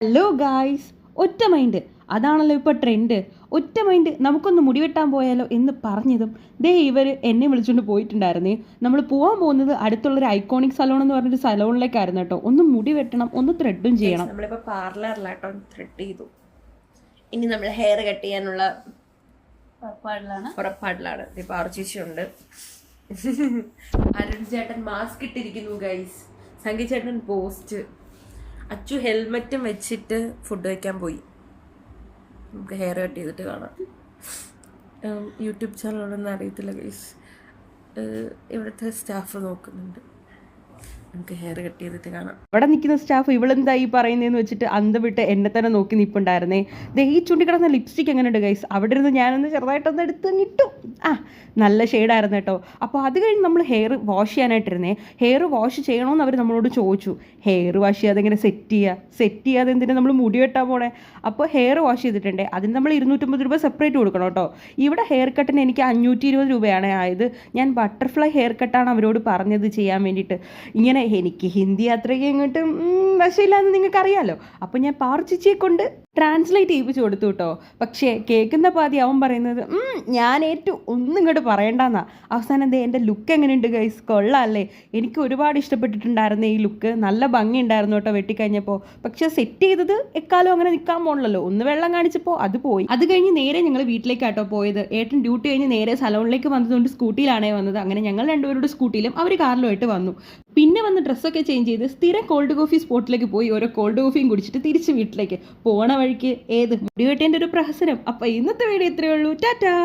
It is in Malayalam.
ഹലോ ഗായ്സ്, ഒറ്റ മൈൻഡ് അതാണല്ലോ ഇപ്പോൾ ട്രെൻഡ്. ഒറ്റ മൈൻഡ് നമുക്കൊന്ന് മുടിവെട്ടാൻ പോയാലോ എന്ന് പറഞ്ഞതും ദേ ഇവർ എന്നെ വിളിച്ചുകൊണ്ട് പോയിട്ടുണ്ടായിരുന്നേ. നമ്മൾ പോകാൻ പോകുന്നത് അടുത്തുള്ളൊരു ഐക്കോണിക് സലോൺ എന്ന് പറഞ്ഞൊരു സലോണിലേക്കായിരുന്നു കേട്ടോ. ഒന്ന് മുടി വെട്ടണം, ഒന്ന് ത്രെഡും ചെയ്യണം. നമ്മളിപ്പോൾ പാർലറിലാട്ടോ ത്രെഡ് ചെയ്തു. ഇനി നമ്മൾ ഹെയർ കട്ട് ചെയ്യാനുള്ള പുറപ്പാടിലാണ്. ഇപ്പോൾ ആർച്ചിച്ചുണ്ട്. അരുൺ ചേട്ടൻ മാസ്ക് ഇട്ടിരിക്കുന്നു ഗൈസ്. സംഗീ ചേട്ടൻ പോസ്റ്റ്. അച്ചു ഹെൽമെറ്റും വെച്ചിട്ട് ഫുഡ് കഴിക്കാൻ പോയി. നമുക്ക് ഹെയർ കട്ട് ചെയ്തിട്ട് കാണാം. യൂട്യൂബ് ചാനലൊന്നും അറിയത്തില്ല ഗൈസ്. ഇവിടുത്തെ സ്റ്റാഫ് നോക്കുന്നുണ്ട്. നമുക്ക് ഹെയർ കട്ട് ചെയ്തിട്ട് കാണാം. അവിടെ നിൽക്കുന്ന സ്റ്റാഫ് ഇവളെന്താ ഈ പറയുന്നതെന്ന് വെച്ചിട്ട് അന്ത് വിട്ട് എന്നെ തന്നെ നോക്കി നിൽപ്പുണ്ടായിരുന്നേ. ദേ ഈ ചുണ്ടിക്കിടന്ന ലിപ്സ്റ്റിക് എങ്ങനെയുണ്ട് ഗൈസ്? അവിടെ ഇരുന്ന് ഞാനൊന്ന് ചെറുതായിട്ടൊന്ന് എടുത്ത് ഇട്ടു. നല്ല ഷെയ്ഡായിരുന്നു കേട്ടോ. അപ്പോൾ അത് കഴിഞ്ഞ് നമ്മൾ ഹെയർ വാഷ് ചെയ്യാനായിട്ടിരുന്നേ. ഹെയർ വാഷ് ചെയ്യണമെന്ന് അവർ നമ്മളോട് ചോദിച്ചു. ഹെയർ വാഷ് ചെയ്യാതെ എങ്ങനെ സെറ്റ് ചെയ്യാതെ എന്തിനാ നമ്മൾ മുടി വെട്ടാൻ പോണേ? അപ്പോൾ ഹെയർ വാഷ് ചെയ്തിട്ടുണ്ടേ അതിന് നമ്മൾ 250 രൂപ സെപ്പറേറ്റ് കൊടുക്കണം കേട്ടോ. ഇവിടെ ഹെയർ കട്ടിന് എനിക്ക് 520 രൂപയാണ് ആയത്. ഞാൻ ബട്ടർഫ്ലൈ ഹെയർ കട്ടാണ് അവരോട് പറഞ്ഞത് ചെയ്യാൻ വേണ്ടിയിട്ട്. ഇങ്ങനെ എനിക്ക് ഹിന്ദി അത്രയ്ക്ക് ഇങ്ങോട്ട് വശമില്ലാന്ന് നിങ്ങൾക്കറിയാമല്ലോ. അപ്പോൾ ഞാൻ പാർച്ചിച്ചിയെ കൊണ്ട് ട്രാൻസ്ലേറ്റ് ചെയ്യിപ്പിച്ച് കൊടുത്തു കേട്ടോ. പക്ഷേ കേൾക്കുന്ന പാതി അവൻ പറയുന്നത് ഞാൻ ഒന്നും ഇങ്ങോട്ട് പറയണ്ടെന്നാ. അവസാനം എന്തേ എൻ്റെ ലുക്ക് എങ്ങനെയുണ്ട് ഗൈസ്? കൊള്ളാമല്ലേ? എനിക്ക് ഒരുപാട് ഇഷ്ടപ്പെട്ടിട്ടുണ്ടായിരുന്നു ഈ ലുക്ക്. നല്ല ഭംഗി ഉണ്ടായിരുന്നു കേട്ടോ വെട്ടിക്കഴിഞ്ഞപ്പോൾ. പക്ഷെ സെറ്റ് ചെയ്തത് എക്കാലം അങ്ങനെ നിൽക്കാൻ പോകണല്ലോ. ഒന്ന് വെള്ളം കാണിച്ചപ്പോൾ അത് പോയി. അത് കഴിഞ്ഞ് നേരെ ഞങ്ങൾ വീട്ടിലേക്കാട്ടോ പോയത്. ഏട്ടൻ ഡ്യൂട്ടി കഴിഞ്ഞ് നേരെ സലോണിലേക്ക് വന്നതുകൊണ്ട് സ്കൂട്ടിയിലാണേ വന്നത്. അങ്ങനെ ഞങ്ങൾ രണ്ടുപേരുടെ സ്കൂട്ടിയിലും അവർ കാറിലുമായിട്ട് വന്നു. പിന്നെ വന്ന് ഡ്രസ്സൊക്കെ ചേഞ്ച് ചെയ്ത് സ്ഥിരം കോൾഡ് കോഫി സ്പോട്ടിലേക്ക് പോയി ഓരോ കോൾഡ് കോഫിയും കുടിച്ചിട്ട് തിരിച്ച് വീട്ടിലേക്ക് പോണ വഴിക്ക് മുടിവെട്ടേൻ്റെ ഒരു പ്രഹസനം. അപ്പോൾ ഇന്നത്തെ വീഡിയോ ഇത്രയേ ഉള്ളൂ. ടാറ്റാ.